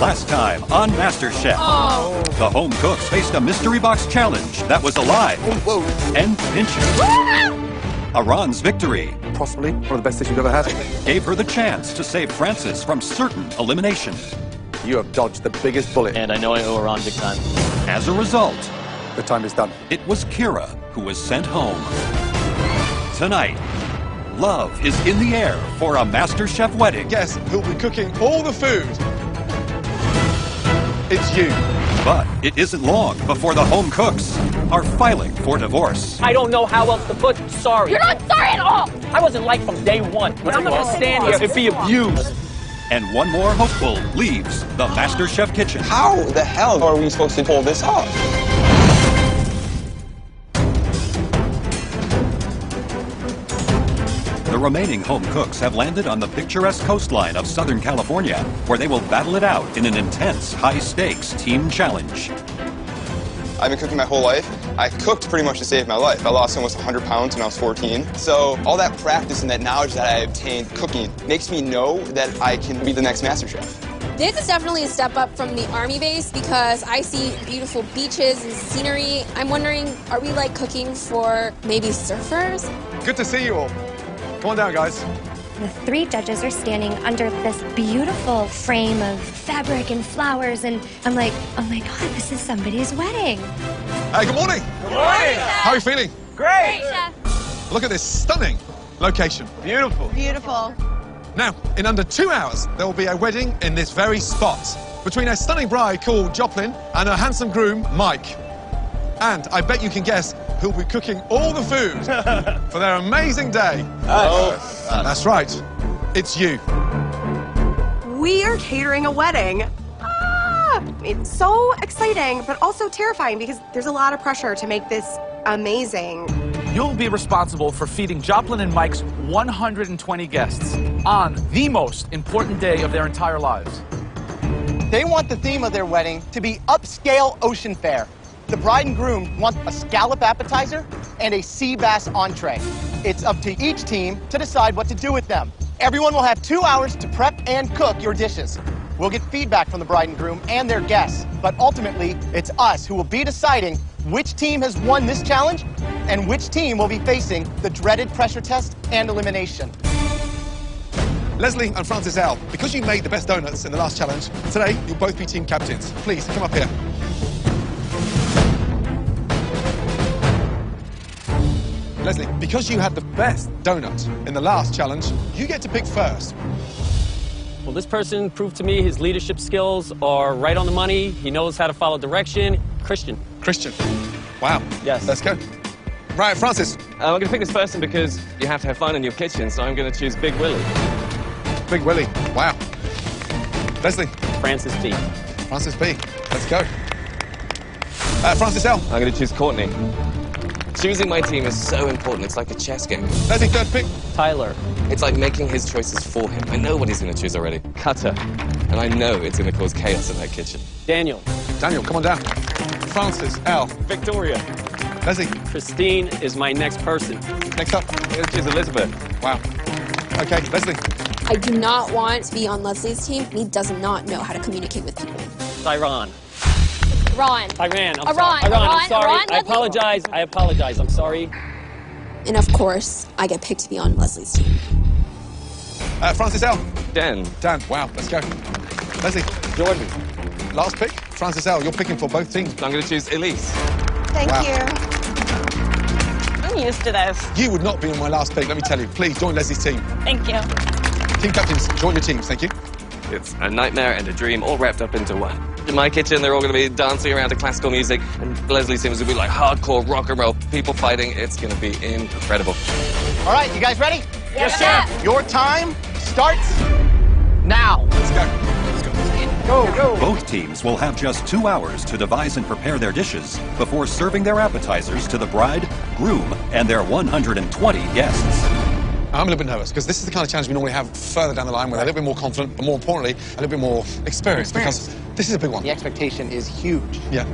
Last time on MasterChef, the home cooks faced a mystery box challenge that was alive and pinching. Iran's victory Possibly one of the best dishes you've ever had. gave her the chance to save Francis from certain elimination. You have dodged the biggest bullet. And I know I owe Iran big time. As a result, The time is done. it was Kira who was sent home. Tonight, love is in the air for a MasterChef wedding. Guess who'll be cooking all the food? It's you. But it isn't long before the home cooks are filing for divorce. I don't know how else to put sorry. You're not sorry at all! I wasn't like from day one. But I'm not gonna stand here and be abused. And one more hopeful leaves the MasterChef kitchen. How the hell are we supposed to pull this off? The remaining home cooks have landed on the picturesque coastline of Southern California, where they will battle it out in an intense, high-stakes team challenge. I've been cooking my whole life. I cooked pretty much to save my life. I lost almost 100 pounds when I was 14. So all that practice and that knowledge that I obtained cooking makes me know that I can be the next MasterChef. This is definitely a step up from the Army base because I see beautiful beaches and scenery. I'm wondering, are we like cooking for maybe surfers? Good to see you all. Come on down, guys. The three judges are standing under this beautiful frame of fabric and flowers, and I'm like, oh my God, this is somebody's wedding. Hey, good morning. Good morning. How are you feeling? Great! Look at this stunning location. Beautiful. Beautiful. Now, in under 2 hours, there will be a wedding in this very spot between a stunning bride called Joplin and her handsome groom, Mike. And I bet you can guess who'll be cooking all the food for their amazing day. That's right. It's you. We are catering a wedding. It's so exciting, but also terrifying because there's a lot of pressure to make this amazing. You'll be responsible for feeding Joplin and Mike's 120 guests on the most important day of their entire lives. They want the theme of their wedding to be upscale ocean fare. The bride and groom want a scallop appetizer and a sea bass entree. It's up to each team to decide what to do with them. Everyone will have 2 hours to prep and cook your dishes. We'll get feedback from the bride and groom and their guests, but ultimately, it's us who will be deciding which team has won this challenge and which team will be facing the dreaded pressure test and elimination. Leslie and Francis L., because you made the best donuts in the last challenge, today you'll both be team captains. Please, come up here. Leslie, because you had the best donut in the last challenge, you get to pick first. Well, this person proved to me his leadership skills are right on the money. He knows how to follow direction. Christian. Christian. Wow. Yes. Let's go. Right, Francis. I'm going to pick this person because you have to have fun in your kitchen, so I'm going to choose Big Willie. Big Willie. Wow. Leslie. Francis B. Francis B. Let's go. Francis L. I'm going to choose Courtney. Choosing my team is so important. It's like a chess game. Leslie, third pick. Tyler. It's like making his choices for him. I know what he's going to choose already. Cutter. And I know it's going to cause chaos in that kitchen. Daniel. Daniel, come on down. Francis L. Victoria. Leslie. Christine is my next person. Next up. I'm going to choose Elizabeth. Wow. Okay, Leslie. I do not want to be on Leslie's team. He does not know how to communicate with people. Iran. Ron. Iran. I'm Iran. sorry. Iran. I'm sorry. Iran. I apologize. I apologize. I'm sorry. And of course, I get picked to be on Leslie's team. Francis L. Dan. Dan. Wow, let's go. Leslie. Jordan. Last pick. Francis L. You're picking for both teams. I'm going to choose Elise. Thank Wow. you. I'm used to this. You would not be on my last pick, let me tell you. Please join Leslie's team. Thank you. Team captains, join your teams, thank you. It's a nightmare and a dream all wrapped up into one. In my kitchen, they're all going to be dancing around to classical music, and Leslie's team is going to be like hardcore rock and roll, people fighting. It's going to be incredible. All right, you guys ready? Yes, sir. Your time starts now. Let's go. Let's go. Go, go. Both teams will have just 2 hours to devise and prepare their dishes before serving their appetizers to the bride, groom, and their 120 guests. I'm a little bit nervous because this is the kind of challenge we normally have further down the line where they're a little bit more confident, but more importantly, a little bit more experienced because this is a big one. The expectation is huge. Yeah.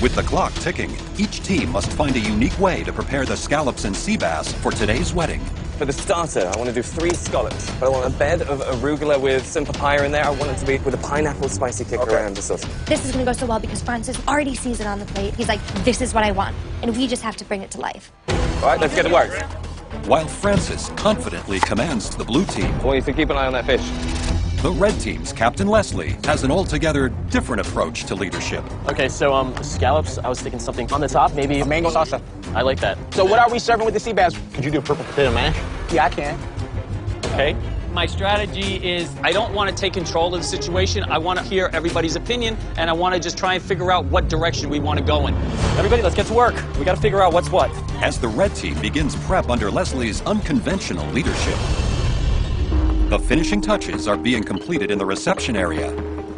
With the clock ticking, each team must find a unique way to prepare the scallops and sea bass for today's wedding. For the starter, I want to do 3 scallops, but I want a bed of arugula with some papaya in there. I want it to be with a pineapple spicy kick around the sauce. This is going to go so well because Francis already sees it on the plate. He's like, this is what I want. And we just have to bring it to life. All right, let's get to work. While Francis confidently commands the blue team, I want you to keep an eye on that fish. the red team's Captain Leslie has an altogether different approach to leadership. Okay, so scallops, I was thinking something on the top, maybe... Mango salsa. I like that. So what are we serving with the sea bass? Could you do a purple potato mash? Yeah, I can. Okay. My strategy is I don't want to take control of the situation. I want to hear everybody's opinion, and I want to just try and figure out what direction we want to go in. Everybody, let's get to work. We got to figure out what's what. As the red team begins prep under Leslie's unconventional leadership, the finishing touches are being completed in the reception area.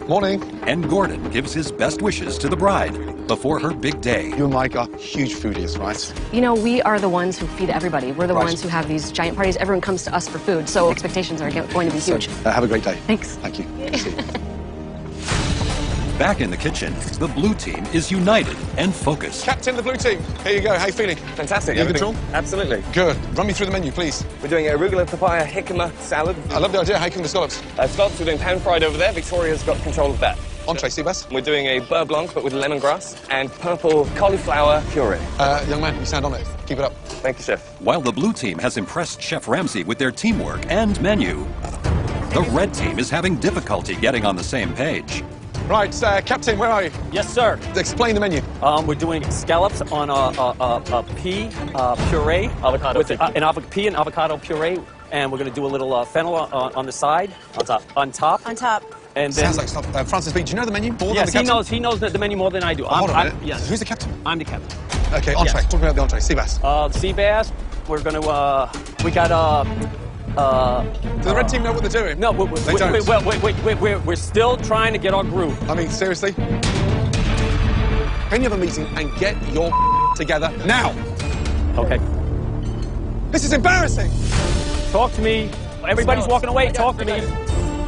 Morning. And Gordon gives his best wishes to the bride before her big day. You and Mike are huge foodies, right? You know, we are the ones who feed everybody. We're the Right. ones who have these giant parties. Everyone comes to us for food, so expectations are going to be huge. So, have a great day. Thanks. Thank you. Good to see you. Back in the kitchen, the blue team is united and focused. Captain the blue team, here you go. How you feeling? Fantastic. You in Everything- control? Absolutely. Good. Run me through the menu, please. We're doing arugula papaya jicama salad. I love the idea. How you cooking the scallops? Scallops, we're doing pan-fried over there. Victoria's got control of that. Entree, sea bass. We're doing a beurre blanc, but with lemongrass and purple cauliflower puree. Young man, you sound on it. Keep it up. Thank you, chef. While the blue team has impressed Chef Ramsay with their teamwork and menu, the red team is having difficulty getting on the same page. Right, Captain, where are you? Yes, sir. Explain the menu. We're doing scallops on a pea puree. Avocado with pea and avocado puree. And we're going to do a little fennel on the side. On top. On top. On top. And then, Sounds like stuff. Francis B, do you know the menu more yes, than the captain? he knows the menu more than I do. Hold on a minute. Yes. Who's the captain? I'm the captain. Okay, entree. Yes. Talk about the entree. Sea bass. Sea bass. We're going to, we got, Do the red team know what they're doing? No, They don't. we're still trying to get our groove. I mean, seriously? Can you have a meeting and get your together now? Okay. This is embarrassing. Talk to me. Everybody's walking away. Talk to me.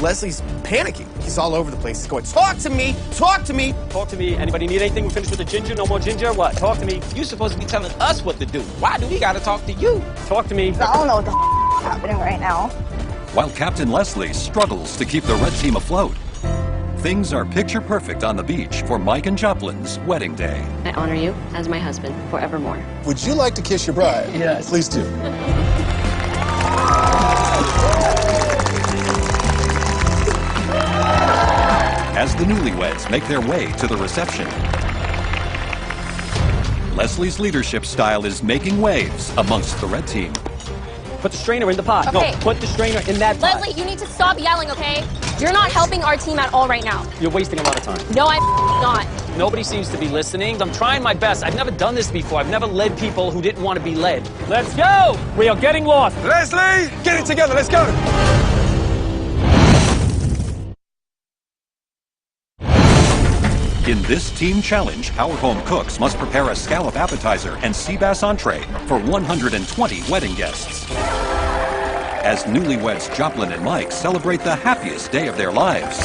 Leslie's panicking. He's all over the place. He's going, talk to me, talk to me. Talk to me. Anybody need anything? We're finished with the ginger. No more ginger. What? Talk to me. You're supposed to be telling us what to do. Why do we gotta talk to you? Talk to me. I don't know what the is happening right now. While Captain Leslie struggles to keep the red team afloat, things are picture perfect on the beach for Mike and Joplin's wedding day. I honor you as my husband forevermore. Would you like to kiss your bride? Yes. Please do. As the newlyweds make their way to the reception, Leslie's leadership style is making waves amongst the red team. Put the strainer in the pot. Okay. No, put the strainer in that pot. Leslie, you need to stop yelling, okay? You're not helping our team at all right now. You're wasting a lot of time. No, I'm not. Nobody seems to be listening. I'm trying my best. I've never done this before. I've never led people who didn't want to be led. Let's go! We are getting lost. Leslie, get it together. Let's go. In this team challenge, our home cooks must prepare a scallop appetizer and sea bass entree for 120 wedding guests. As newlyweds Joplin and Mike celebrate the happiest day of their lives.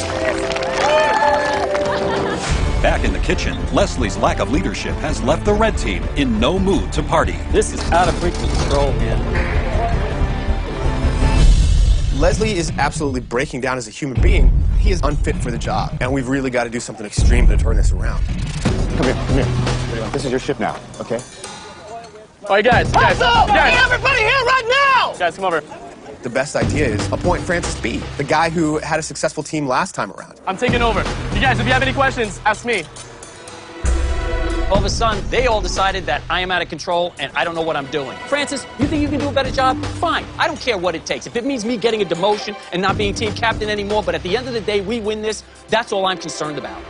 Back in the kitchen, Leslie's lack of leadership has left the red team in no mood to party. This is out of freaking control, man. Leslie is absolutely breaking down as a human being. He is unfit for the job, and we've really got to do something extreme to turn this around. Come here. This is your shift now, okay? All right, guys. What's up? Hey, everybody here right now! Guys, come over. The best idea is appoint Francis B., the guy who had a successful team last time around. I'm taking over. You guys, if you have any questions, ask me. All of a sudden, they all decided that I am out of control and I don't know what I'm doing. Francis, you think you can do a better job? Fine. I don't care what it takes. If it means me getting a demotion and not being team captain anymore, but at the end of the day, we win this, that's all I'm concerned about.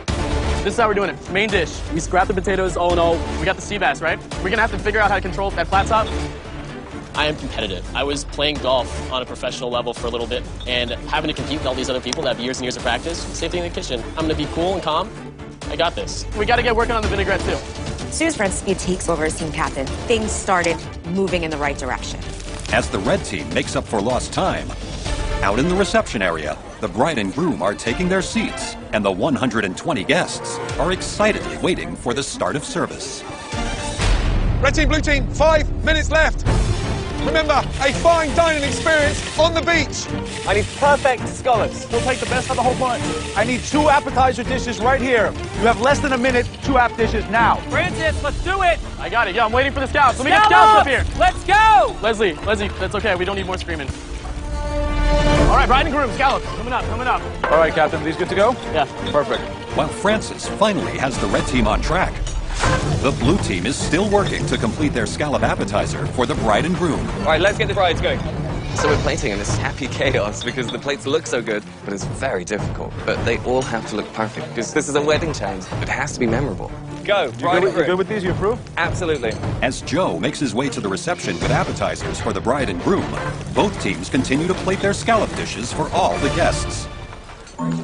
This is how we're doing it. Main dish. We scrap the potatoes, we got the sea bass, right? We're gonna have to figure out how to control that flat top. I am competitive. I was playing golf on a professional level for a little bit and having to compete with all these other people that have years and years of practice. Same thing in the kitchen. I'm gonna be cool and calm. I got this. We gotta get working on the vinaigrette too. As soon as Francis B. takes over as team captain, things started moving in the right direction. As the red team makes up for lost time, out in the reception area, the bride and groom are taking their seats, and the 120 guests are excitedly waiting for the start of service. Red team, blue team, 5 minutes left. Remember, a fine dining experience on the beach. I need perfect scallops. We'll take the best of the whole bunch. I need 2 appetizer dishes right here. You have less than a minute. 2 app dishes now. Francis, let's do it. I got it. Yeah, I'm waiting for the scouts. Let me get scouts up here. Let's go. Leslie, that's okay. We don't need more screaming. All right, bride and groom, scallops. Coming up, coming up. All right, Captain. These good to go? Yeah. Perfect. While Francis finally has the red team on track, the blue team is still working to complete their scallop appetizer for the bride and groom. All right, let's get the brides going. So we're plating in this happy chaos because the plates look so good, but it's very difficult. But they all have to look perfect because this is a wedding challenge. It has to be memorable. Go, bride and groom. You good with these? You approve? Absolutely. As Joe makes his way to the reception with appetizers for the bride and groom, both teams continue to plate their scallop dishes for all the guests.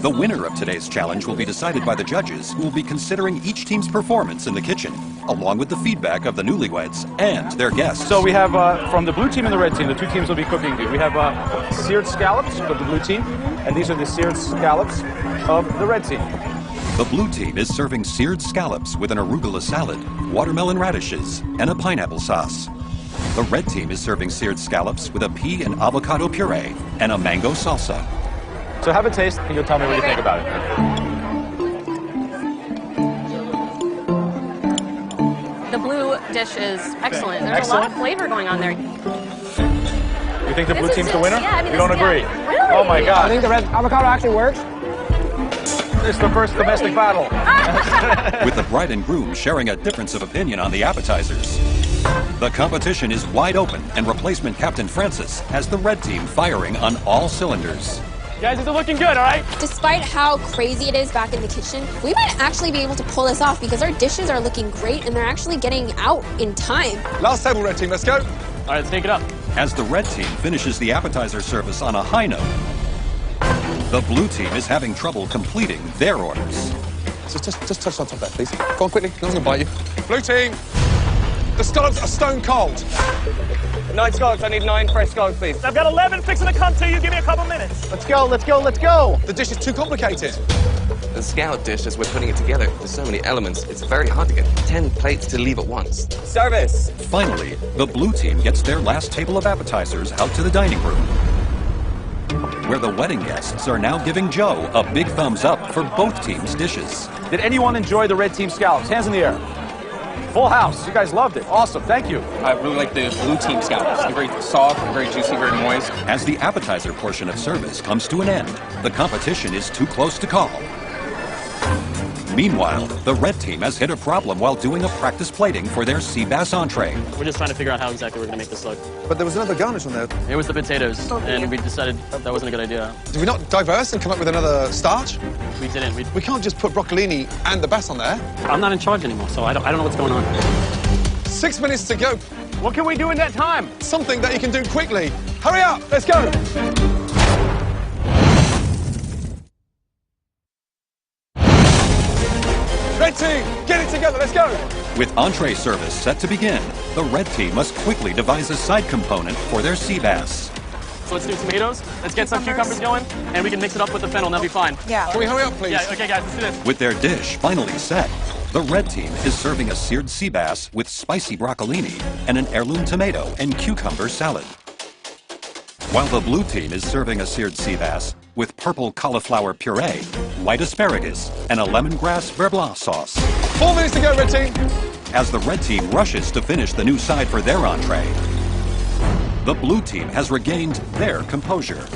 The winner of today's challenge will be decided by the judges, who will be considering each team's performance in the kitchen, along with the feedback of the newlyweds and their guests. So we have, from the blue team and the red team, the 2 teams will be cooking. We have seared scallops of the blue team, and these are the seared scallops of the red team. The blue team is serving seared scallops with an arugula salad, watermelon radishes, and a pineapple sauce. The red team is serving seared scallops with a pea and avocado puree and a mango salsa. So have a taste, and you'll tell me what you think about it. The blue dish is excellent. There's a lot of flavor going on there. You think the blue team's the winner? Yeah, I mean, you don't agree? Really? Oh my God. I think the red avocado actually works. It's the first domestic battle. With the bride and groom sharing a difference of opinion on the appetizers. The competition is wide open, and replacement Captain Francis has the red team firing on all cylinders. Guys, is it looking good, all right? Despite how crazy it is back in the kitchen, we might actually be able to pull this off because our dishes are looking great and they're actually getting out in time. Last table, red team, let's go. All right, let's take it up. As the red team finishes the appetizer service on a high note, the blue team is having trouble completing their orders. Just touch on top there, please. Go on quickly, no one's gonna bite you. Blue team, the scallops are stone cold. 9 scallops, I need 9 fresh scallops, please. I've got 11 fixing to come to you. Give me a couple minutes. Let's go, let's go, let's go. The dish is too complicated. The scallop dish, as we're putting it together, there's so many elements, it's very hard to get 10 plates to leave at once. Service! Finally, the blue team gets their last table of appetizers out to the dining room, where the wedding guests are now giving Joe a big thumbs up for both teams' dishes. Did anyone enjoy the red team scallops? Hands in the air. Full house. You guys loved it. Awesome. Thank you. I really like the blue team scallops. They're very soft, very juicy, very moist. As the appetizer portion of service comes to an end, the competition is too close to call. Meanwhile, the red team has hit a problem while doing a practice plating for their sea bass entree. We're just trying to figure out how exactly we're going to make this look. But there was another garnish on there. It was the potatoes, and we decided that wasn't a good idea. Did we not diverse and come up with another starch? We didn't. We can't just put broccolini and the bass on there. I'm not in charge anymore, so I don't know what's going on. 6 minutes to go. What can we do in that time? Something that you can do quickly. Hurry up, let's go. Red team, get it together, let's go. With entree service set to begin, the red team must quickly devise a side component for their sea bass. So let's do tomatoes, let's get some cucumbers going, and we can mix it up with the fennel, and that'll be fine. Yeah. Can we hurry up, please? Yeah, okay guys, let's do this. With their dish finally set, the red team is serving a seared sea bass with spicy broccolini and an heirloom tomato and cucumber salad. While the blue team is serving a seared sea bass with purple cauliflower puree, white asparagus, and a lemongrass beurre blanc sauce. 4 minutes to go, red team. As the red team rushes to finish the new side for their entree, the blue team has regained their composure.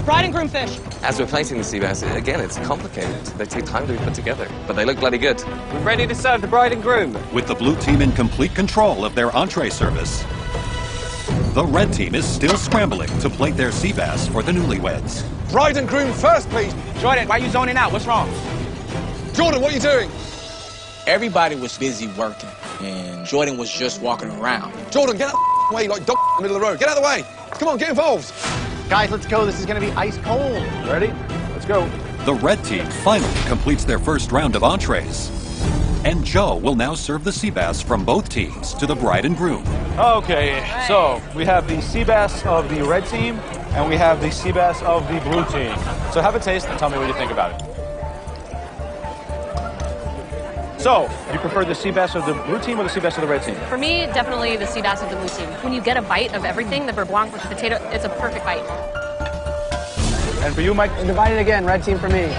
Bride and groom fish. As we're plating the sea bass, again, it's complicated. They take time to be put together, but they look bloody good. We're ready to serve the bride and groom. With the blue team in complete control of their entree service, the red team is still scrambling to plate their sea bass for the newlyweds. Bride and groom first, please. Jordan, why are you zoning out? What's wrong? Jordan, what are you doing? Everybody was busy working, and Jordan was just walking around. Jordan, get out of the way like dog in the middle of the road. Get out of the way. Come on, get involved. Guys, let's go. This is going to be ice cold. Ready? Let's go. The red team finally completes their first round of entrees. And Joe will now serve the sea bass from both teams to the bride and groom. Okay, so we have the sea bass of the red team, and we have the sea bass of the blue team. So have a taste and tell me what you think about it. So, you prefer the sea bass of the blue team or the sea bass of the red team? For me, definitely the sea bass of the blue team. When you get a bite of everything, the beurre blanc with the potato, it's a perfect bite. And for you, Mike? Divided again, red team for me.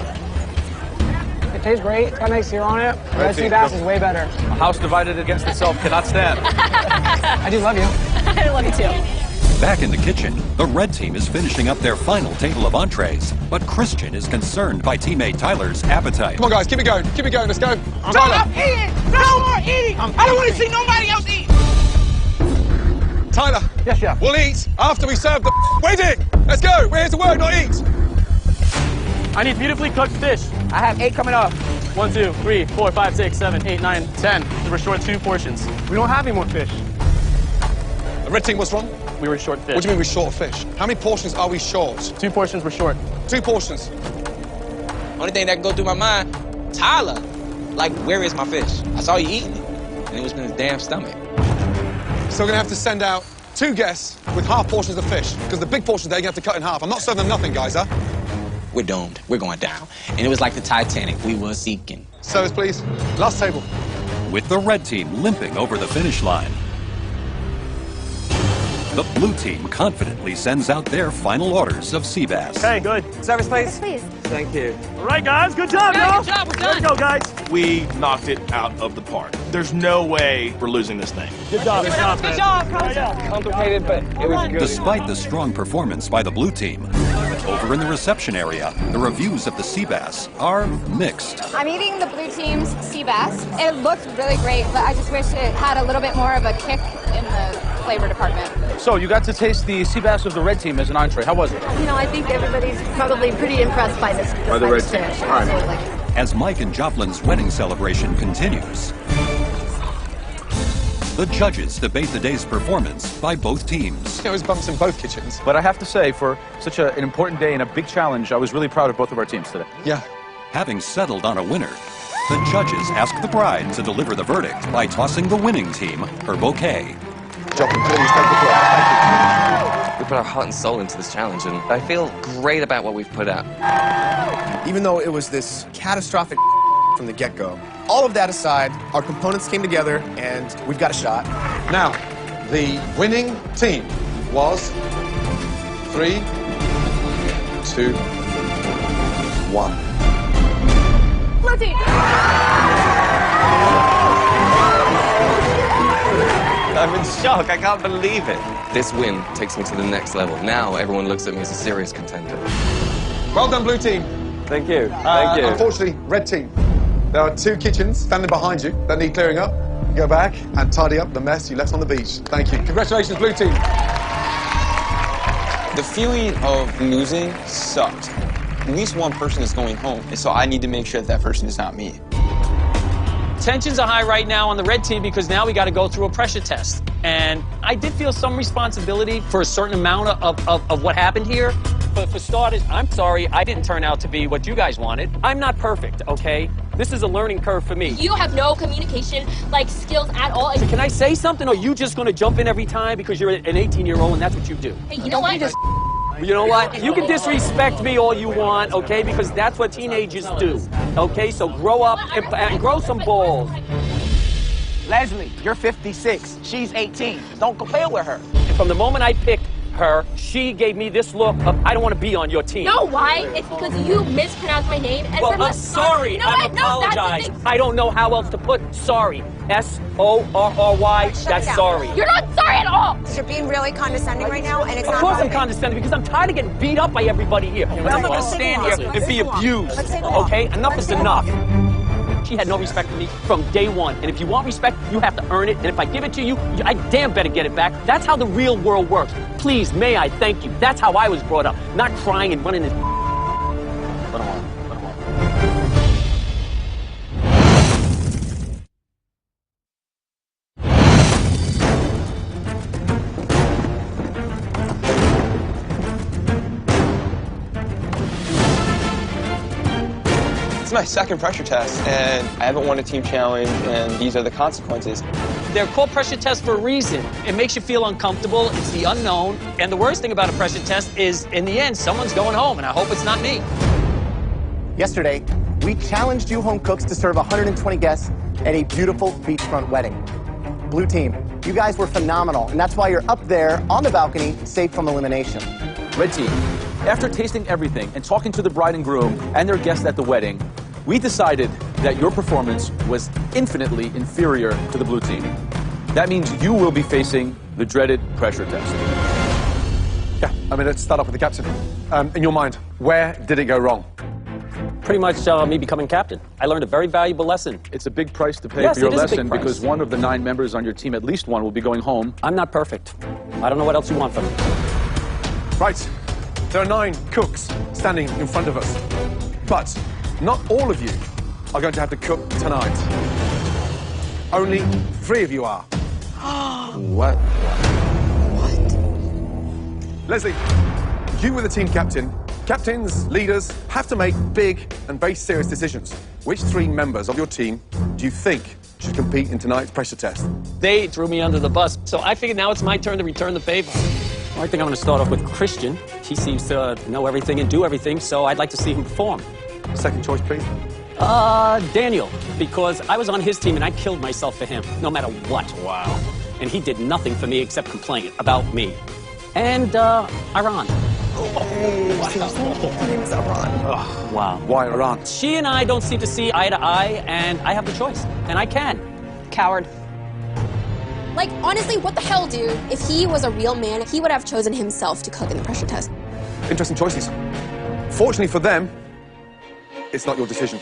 It tastes great. It's got a nice sear on it. Red sea bass is way better. A house divided against itself cannot stand. I do love you. I love you too. Back in the kitchen, the red team is finishing up their final table of entrees, but Christian is concerned by teammate Tyler's appetite. Come on, guys, keep it going. Keep it going. Let's go. No, Tyler. I'm eating. No more eating. I don't want to see nobody else eat. Tyler. Yes, chef. We'll eat after we serve the wedding. Let's go. We're here to work, not eat. I need beautifully cooked fish. I have 8 coming up. 1, 2, 3, 4, 5, 6, 7, 8, 9, 10. We're short 2 portions. We don't have any more fish. The red team, what's wrong? We were short fish. What do you mean we're short of fish? How many portions are we short? 2 portions were short. 2 portions. Only thing that can go through my mind, Tyler, like, where is my fish? I saw you eating it, and it was in his damn stomach. So we're going to have to send out 2 guests with half portions of fish, because the big portions they're going to have to cut in half. I'm not serving them nothing, guys, huh? We're doomed. We're going down. And it was like the Titanic. We were sinking. Service, please. Last table. With the red team limping over the finish line, the blue team confidently sends out their final orders of sea bass. Okay, good. Service, please. Please. Thank you. All right, guys. Good job, Yeah, y'all. good job. We're done. Let's go, guys. We knocked it out of the park. There's no way we're losing this thing. Good job. Good job, Good man. job. Yeah. Complicated, but it was good. Despite the strong performance by the blue team, over in the reception area, the reviews of the sea bass are mixed. I'm eating the blue team's sea bass. It looked really great, but I just wish it had a little bit more of a kick in the flavor department. So, you got to taste the sea bass of the red team as an entree. How was it? You know, I think everybody's probably pretty impressed by this. By the red team. fish. All right. Absolutely. As Mike and Joplin's wedding celebration continues, the judges debate the day's performance by both teams. There was bumps in both kitchens. But I have to say, for such an important day and a big challenge, I was really proud of both of our teams today. Yeah. Having settled on a winner, the judges ask the bride to deliver the verdict by tossing the winning team her bouquet. Joplin, please take the floor. Thank We put our heart and soul into this challenge, and I feel great about what we've put out. Even though it was this catastrophic from the get-go, all of that aside, our components came together and we've got a shot. you. Now, the winning team was 3, 2, 1. Blue team. I'm in shock. I can't believe it. This win takes me to the next level. Now everyone looks at me as a serious contender. Well done, blue team. Thank you. Thank you. Unfortunately, red team, there are 2 kitchens standing behind you that need clearing up. Go back and tidy up the mess you left on the beach. Thank you. Congratulations, blue team. The feeling of losing sucked. At least one person is going home, and so I need to make sure that that person is not me. Tensions are high right now on the red team because now we got to go through a pressure test. And I did feel some responsibility for a certain amount of what happened here. But for starters, I'm sorry I didn't turn out to be what you guys wanted. I'm not perfect, okay? This is a learning curve for me. You have no communication skills at all. So can I say something, or are you just going to jump in every time because you're an 18-year-old and that's what you do? Hey, you know what? You know what? You can disrespect me all you want, okay? Because that's what teenagers do, okay? So grow up and grow some balls. Leslie, you're 56. She's 18. Don't compare with her. And from the moment I picked her, she gave me this look of, I don't want to be on your team. You know why? It's because you mispronounced my name. And Well, I'm sorry. You know I what? No, that's the apologize. thing. I don't know how else to put sorry. S-O-R-R-Y, that's sorry. You're not sorry at all. You're being really condescending right now, and it's Of not course I'm helping. condescending because I'm tired of getting beat up by everybody here. And I'm not going to stand here and be abused. Okay? Enough is enough. She had no respect for me from day one. And if you want respect, you have to earn it. And if I give it to you, I damn better get it back. That's how the real world works. Please, may I thank you. That's how I was brought up. Not crying and running this. It's my second pressure test, and I haven't won a team challenge, and these are the consequences. They're called pressure tests for a reason. It makes you feel uncomfortable. It's the unknown. And the worst thing about a pressure test is, in the end, someone's going home, and I hope it's not me. Yesterday, we challenged you home cooks to serve 120 guests at a beautiful beachfront wedding. Blue team, you guys were phenomenal, and that's why you're up there on the balcony, safe from elimination. Red team, after tasting everything and talking to the bride and groom and their guests at the wedding, we decided that your performance was infinitely inferior to the blue team. That means you will be facing the dreaded pressure test. Yeah, I mean, let's start off with the captain. In your mind, where did it go wrong? Pretty much me becoming captain. I learned a very valuable lesson. It's a big price to pay Yes, for your it is a big lesson price. because one of the 9 members on your team, at least one, will be going home. I'm not perfect. I don't know what else you want from me. Right, there are 9 cooks standing in front of us. But not all of you are going to have to cook tonight. Only 3 of you are. What? Leslie, you were the team captain. Captains, leaders, have to make big and very serious decisions. Which 3 members of your team do you think should compete in tonight's pressure test? They threw me under the bus, so I figured now it's my turn to return the favor. Well, I think I'm going to start off with Christian. He seems to know everything and do everything, so I'd like to see him perform. Second choice, please. Daniel, because I was on his team and I killed myself for him, no matter what. Wow. And he did nothing for me except complain about me. And Iran. Wow. Why Iran? She and I don't seem to see eye to eye, and I have the choice, and I can. Coward. Like, honestly, what the hell, dude? If he was a real man, he would have chosen himself to cook in the pressure test. Interesting choices. Fortunately for them, it's not your decision.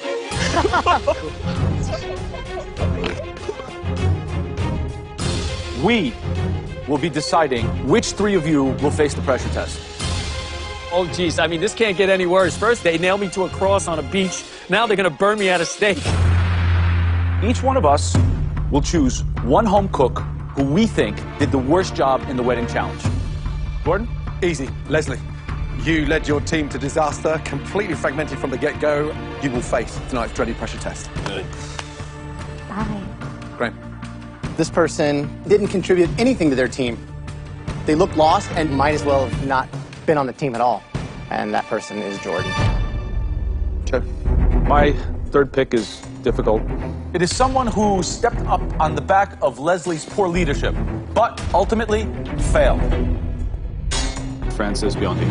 We will be deciding which 3 of you will face the pressure test. Oh, geez, I mean, this can't get any worse. First, they nailed me to a cross on a beach. Now they're going to burn me at a stake. Each one of us will choose one home cook who we think did the worst job in the wedding challenge. Gordon? Easy. Leslie, you led your team to disaster, completely fragmented from the get-go. You will face tonight's dreaded pressure test. Bye. Graham. This person didn't contribute anything to their team. They look lost and might as well have not been on the team at all. And that person is Jordan. Joe. My 3rd pick is difficult. It is someone who stepped up on the back of Leslie's poor leadership, but ultimately failed. Francis Biondi.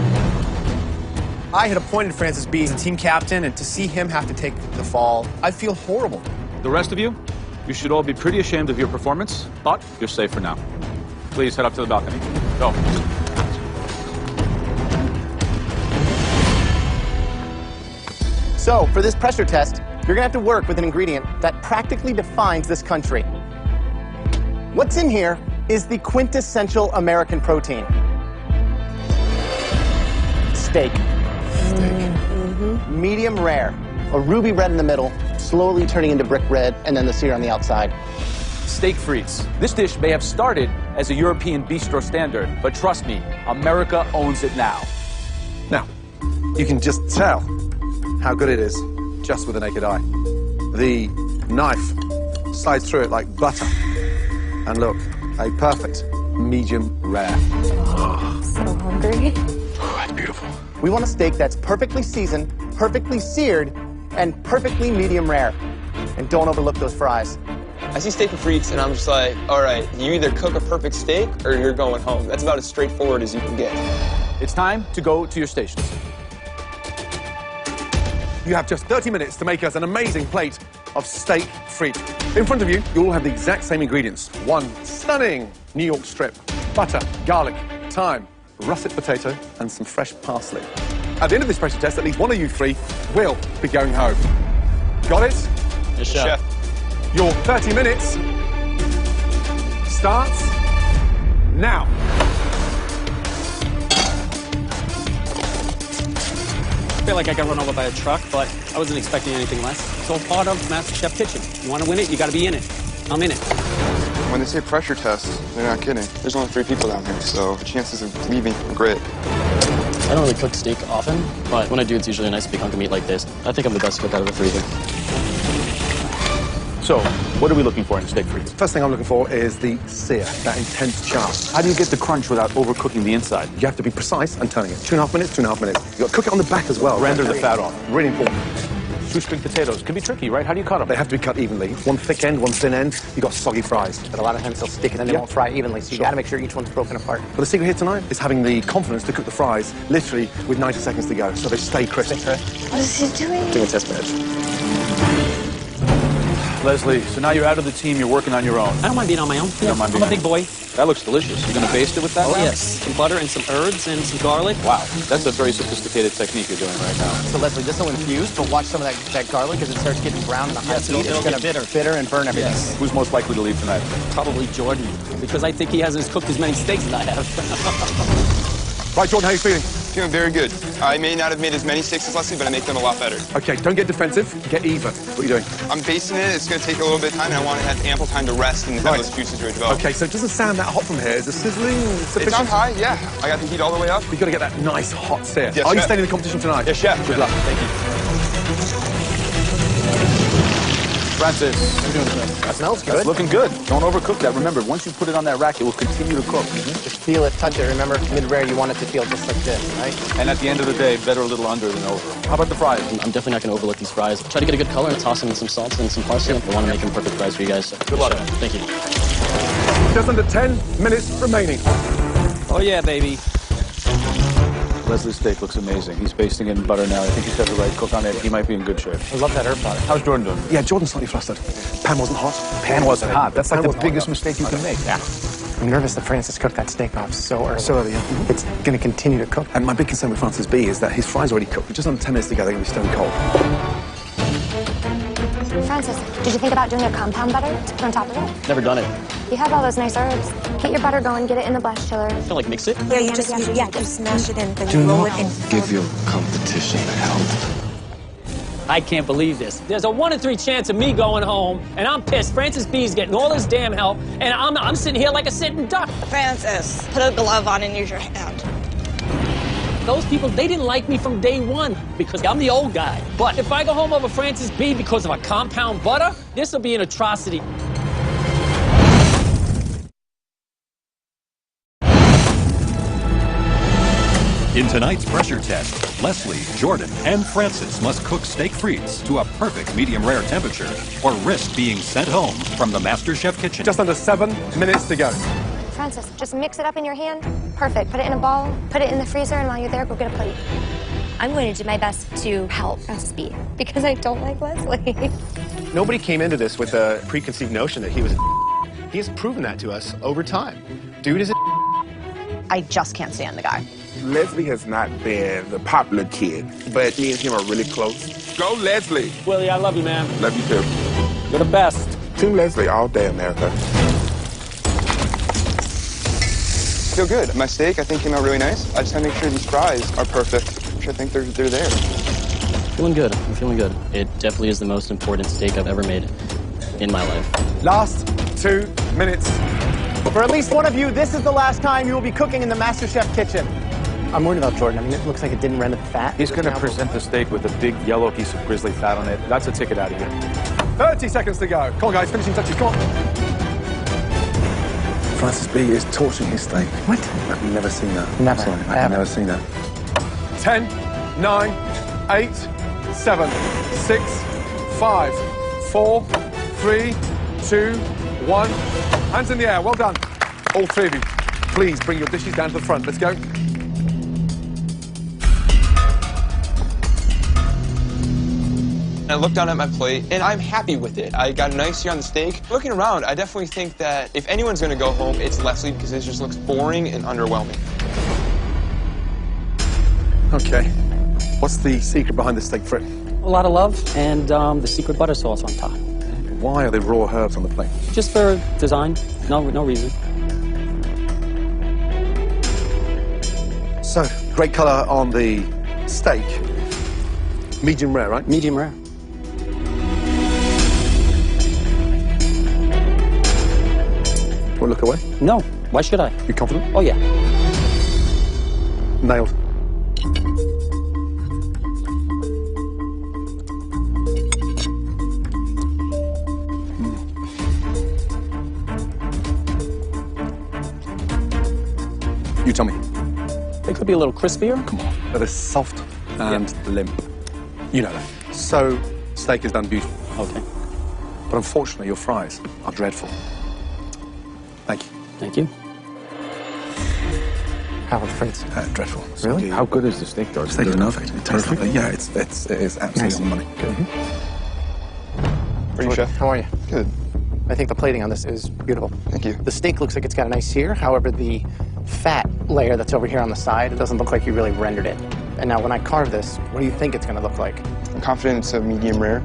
I had appointed Francis B as team captain, and to see him have to take the fall, I feel horrible. The rest of you, you should all be pretty ashamed of your performance, but you're safe for now. Please head up to the balcony. Go. So, for this pressure test, you're gonna have to work with an ingredient that practically defines this country. What's in here is the quintessential American protein. Steak. Medium rare. A ruby red in the middle, slowly turning into brick red, and then the sear on the outside. Steak frites. This dish may have started as a European bistro standard, but trust me, America owns it now. Now, you can just tell how good it is just with the naked eye. The knife slides through it like butter. And look, a perfect medium rare. I'm so hungry. Oh, that's beautiful. We want a steak that's perfectly seasoned, perfectly seared, and perfectly medium rare. And don't overlook those fries. I see steak and frites, and I'm just like, all right, you either cook a perfect steak or you're going home. That's about as straightforward as you can get. It's time to go to your stations. You have just 30 minutes to make us an amazing plate of steak frite. In front of you, you all have the exact same ingredients. 1 stunning New York strip, butter, garlic, thyme, russet potato, and some fresh parsley. At the end of this pressure test, at least one of you 3 will be going home. Got it? Yes, chef. Your 30 minutes starts now. I feel like I got run over by a truck, but I wasn't expecting anything less. It's all part of MasterChef Kitchen. You want to win it, you got to be in it. I'm in it. When they say pressure test, they're not kidding. There's only 3 people down here, so the chances of leaving are great. I don't really cook steak often, but when I do, it's usually a nice big hunk of meat like this. I think I'm the best cook out of the 3 here. So, what are we looking for in a steak frite? First thing I'm looking for is the sear, that intense char. How do you get the crunch without overcooking the inside? You have to be precise and turning it. 2.5 minutes, 2.5 minutes. You've got to cook it on the back as well. Render the fat off. Really important. Two string potatoes. Can be tricky, right? How do you cut them? They have to be cut evenly. One thick end, one thin end. You got soggy fries. But a lot of times they'll stick and then they won't fry evenly, so you got to make sure each one's broken apart. But the secret here tonight is having the confidence to cook the fries literally with 90 seconds to go, so they stay crisp. What is he doing? Doing a test match. Leslie, so now you're out of the team, you're working on your own. I don't mind being on my own. You don't mind being I'm a big boy. That looks delicious. You're going to baste it with that? Oh, now? yes. Some butter and some herbs and some garlic. Wow, that's a very sophisticated technique you're doing right now. So Leslie, this will infuse, but watch some of that garlic as it starts getting brown in the high heat. It'll It's get going to bitter and burn everything. Yes. Who's most likely to leave tonight? Probably Jordan, because I think he hasn't cooked as many steaks as I have. Right, Jordan, how are you feeling? Feeling very good. I may not have made as many steaks as Leslie, but I make them a lot better. Okay, don't get defensive, get even. What are you doing? I'm basting it. It's going to take a little bit of time, and I want to have ample time to rest and have those juices really develop. Okay, so it doesn't sound that hot from here. Is the sizzling sufficient? It's on high, yeah. I got the heat all the way up. You've got to get that nice hot sear. Yes, are you chef. staying in the competition tonight? Yes, chef. Good luck. Thank you. Francis, How you doing today? That smells good. that's looking good. Don't overcook that. Remember, once you put it on that rack, it will continue to cook. Just feel it, touch it. Remember, mid-rare, you want it to feel just like this, right? And at the end of the day, better a little under than over. How about the fries? I'm definitely not going to overlook these fries. Try to get a good color and toss them in some salsa and some parsley. I want to make them perfect fries for you guys. So. Good luck. Thank you. Just under 10 minutes remaining. Oh, yeah, baby. Leslie's steak looks amazing. He's basting it in butter now. I think he's got the right cook on it. He might be in good shape. I love that herb powder. How's Jordan doing? Yeah, Jordan's slightly flustered. Pan wasn't hot. Pan wasn't hot. That's like Pan the wasn't hot biggest enough. mistake you can make. Yeah. I'm nervous that Francis cooked that steak off so early. So early, yeah. It's going to continue to cook. And my big concern with Francis B is that his fries already cooked. Just under 10 minutes to go, they're going to be stone cold. Francis, did you think about doing a compound butter to put on top of it? Never done it. You have all those nice herbs. Get your butter going, get it in the blast chiller. I feel like mix it. Yeah, you just smash it in, then Do you roll not it in. give your competition help. I can't believe this. There's a 1 in 3 chance of me going home, and I'm pissed. Francis B's getting all this damn help, and I'm sitting here like a sitting duck. Francis, put a glove on and use your hand. Those people, they didn't like me from day one because I'm the old guy. But if I go home over Francis B because of a compound butter, this will be an atrocity. In tonight's pressure test, Leslie, Jordan, and Francis must cook steak frites to a perfect medium-rare temperature or risk being sent home from the Master Chef kitchen. Just under 7 minutes to go. Francis, just mix it up in your hand. Perfect. Put it in a bowl, put it in the freezer, and while you're there, go get a plate. I'm going to do my best to help Francis B because I don't like Leslie. Nobody came into this with a preconceived notion that he was a He has proven that to us over time. Dude is a I just can't stand the guy. Leslie has not been the popular kid, but me and him are really close. Go, Leslie. Willie, I love you, man. Love you too. You're the best. Team Leslie all day, America. Feel good. My steak, I think, came out really nice. I just gotta make sure these fries are perfect, which I think they're there. Feeling good. I'm feeling good. It definitely is the most important steak I've ever made in my life. Last 2 minutes. For at least one of you, this is the last time you will be cooking in the Master Chef kitchen. I'm worried about Jordan. I mean, it looks like it didn't render the fat. He's going to present the steak with a big yellow piece of grizzly fat on it. That's a ticket out of here. 30 seconds to go. Come on, guys, finishing touches. Come on. Francis B is torching his steak. What? I've never seen that. Never. Sorry, I've never seen that. 10, 9, 8, 7, 6, 5, 4, 3, 2, 1. Hands in the air. Well done. All three of you. Please bring your dishes down to the front. Let's go. I look down at my plate, and I'm happy with it. I got a nice sear on the steak. Looking around, I definitely think that if anyone's going to go home, it's Leslie, because it just looks boring and underwhelming. Okay. What's the secret behind the steak frit? A lot of love and the secret butter sauce on top. Why are there raw herbs on the plate? Just for design. No reason. So, great colour on the steak. Medium rare, right? Medium rare. Want to look away? No. Why should I? You confident? Oh, yeah. Nailed. You tell me. They could be a little crispier. Come on. They're soft and limp. You know that. So, steak is done beautifully. Okay. But unfortunately, your fries are dreadful. Thank you. Thank you. How are the fries? Dreadful. Really? How good is the steak, though? Steak is perfect. It tastes like, yeah, it is absolutely on the money. Good. Pretty chef. How are you? Good. I think the plating on this is beautiful. Thank you. The steak looks like it's got a nice sear. However, the fat layer that's over here on the side, it doesn't look like you really rendered it. And now when I carve this, what do you think it's going to look like? I'm confident it's a medium rare.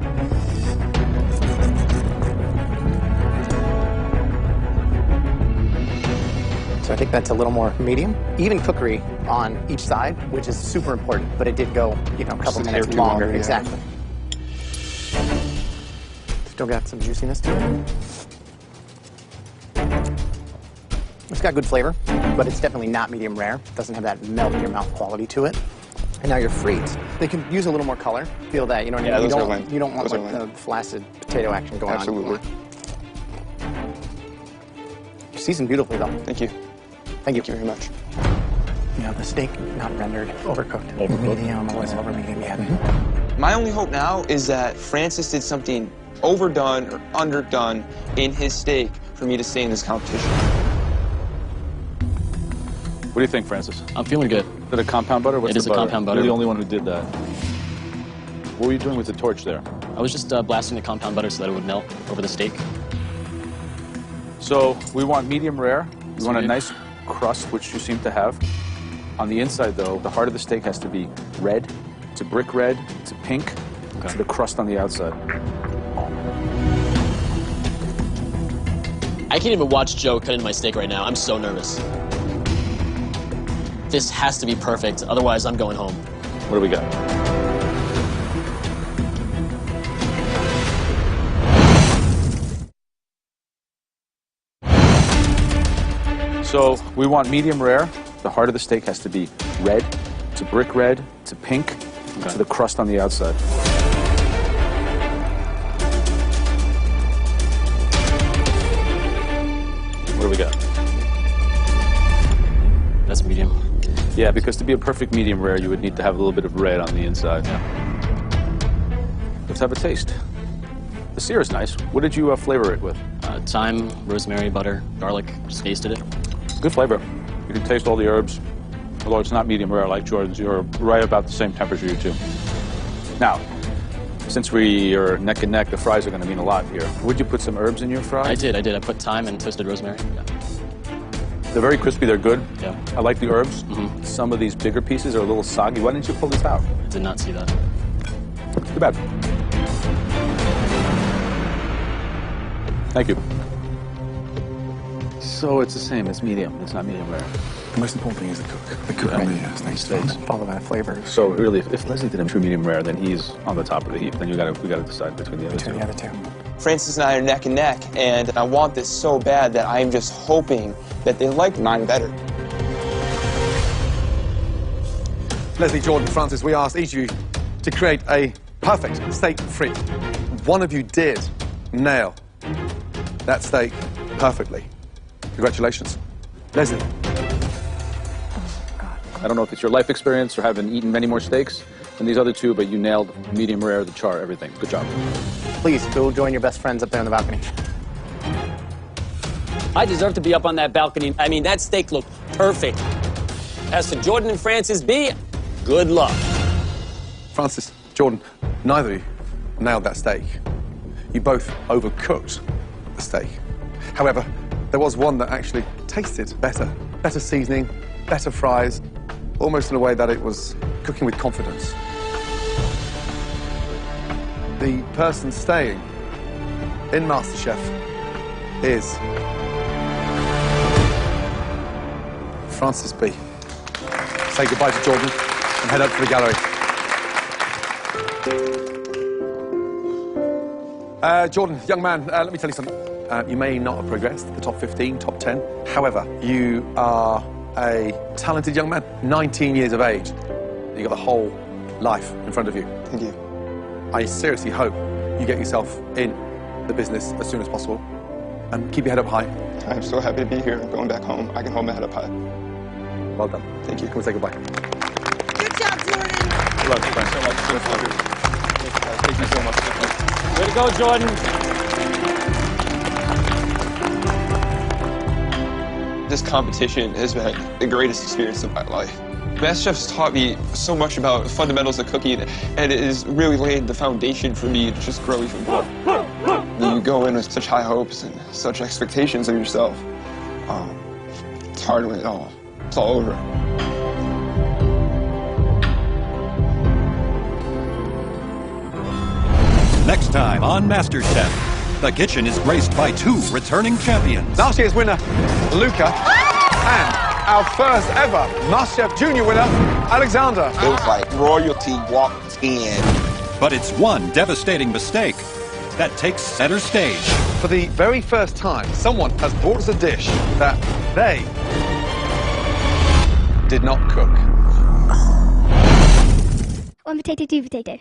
So I think that's a little more medium. Even cookery on each side, which is super important, but it did go, you know, a couple minutes longer. Yeah. Exactly. Still got some juiciness to it. It's got good flavor, but it's definitely not medium rare. It doesn't have that melt in your mouth quality to it. And now your frites, they can use a little more color. Feel that, you know what I mean? You don't want like the flaccid potato action going on. Absolutely. Seasoned beautifully though. Thank you. Thank you. Thank you very much. You know, the steak not rendered, overcooked. Medium, it wasn't over medium yet. My only hope now is that Francis did something overdone or underdone in his steak for me to stay in this competition. What do you think, Francis? I'm feeling good. Is it a compound butter? What's It is the a butter? compound butter. You're the only one who did that. What were you doing with the torch there? I was just blasting the compound butter so that it would melt over the steak. So we want medium rare. We want a nice crust, which you seem to have. On the inside, though, the heart of the steak has to be red. It's a brick red. It's a pink. To the crust on the outside. I can't even watch Joe cut into my steak right now. I'm so nervous. This has to be perfect, otherwise I'm going home. What do we got? So we want medium rare. The heart of the steak has to be red. It's a brick red. It's a pink. To the crust on the outside. What do we got? That's medium. Yeah, because to be a perfect medium rare, you would need to have a little bit of red on the inside. Let's have a taste. The sear is nice. What did you flavor it with? Thyme, rosemary, butter, garlic. Just tasted it. Good flavor. You can taste all the herbs. Although it's not medium rare like Jordan's, you're right about the same temperature, you two. Now, since we are neck and neck, the fries are going to mean a lot here. Would you put some herbs in your fries? I did. I put thyme and toasted rosemary. Yeah. They're very crispy. They're good. Yeah. I like the herbs. Some of these bigger pieces are a little soggy. Why didn't you pull this out? I did not see that. Too bad. Thank you. So it's the same. It's medium. It's not medium rare. The most important thing is the cook. The cook on the steaks. Follow that flavor. So really, if Leslie did a true medium rare, then he's on the top of the heap. Then we got to decide between the other two. The other two. Francis and I are neck and neck, and I want this so bad that I'm just hoping that they like mine better. Leslie, Jordan, Francis, we asked each of you to create a perfect steak frit. One of you did nail that steak perfectly. Congratulations. Leslie. I don't know if it's your life experience or having eaten many more steaks than these other two, but you nailed medium rare, the char, everything. Good job. Please go join your best friends up there on the balcony. I deserve to be up on that balcony. I mean, that steak looked perfect. As for Jordan and Francis B, good luck. Francis, Jordan, neither of you nailed that steak. You both overcooked the steak. However, there was one that actually tasted better. Better seasoning, better fries, almost in a way that it was cooking with confidence. The person staying in MasterChef is Francis B. Say goodbye to Jordan and head up to the gallery. Jordan, young man, let me tell you something. You may not have progressed, the top 15, top 10. However, you are a talented young man, 19 years of age. You've got the whole life in front of you. Thank you. I seriously hope you get yourself in the business as soon as possible and keep your head up high. I'm so happy to be here. Going back home, I can hold my head up high. Well done. Thank you. Come and say goodbye. Good job, Jordan. Good luck, Francis. Thank you. you so much. Way to go, Jordan. This competition has been the greatest experience of my life. MasterChef's taught me so much about the fundamentals of cooking, and it has really laid the foundation for me to just grow even more. You go in with such high hopes and such expectations of yourself. It's hard when it's all over. Next time on MasterChef, the kitchen is graced by 2 returning champions. Last year's winner, Luca, and our first ever MasterChef Junior winner, Alexander. It was like royalty walked in. But it's one devastating mistake that takes center stage. For the very first time, someone has brought us a dish that they did not cook. 1 potato, 2 potato.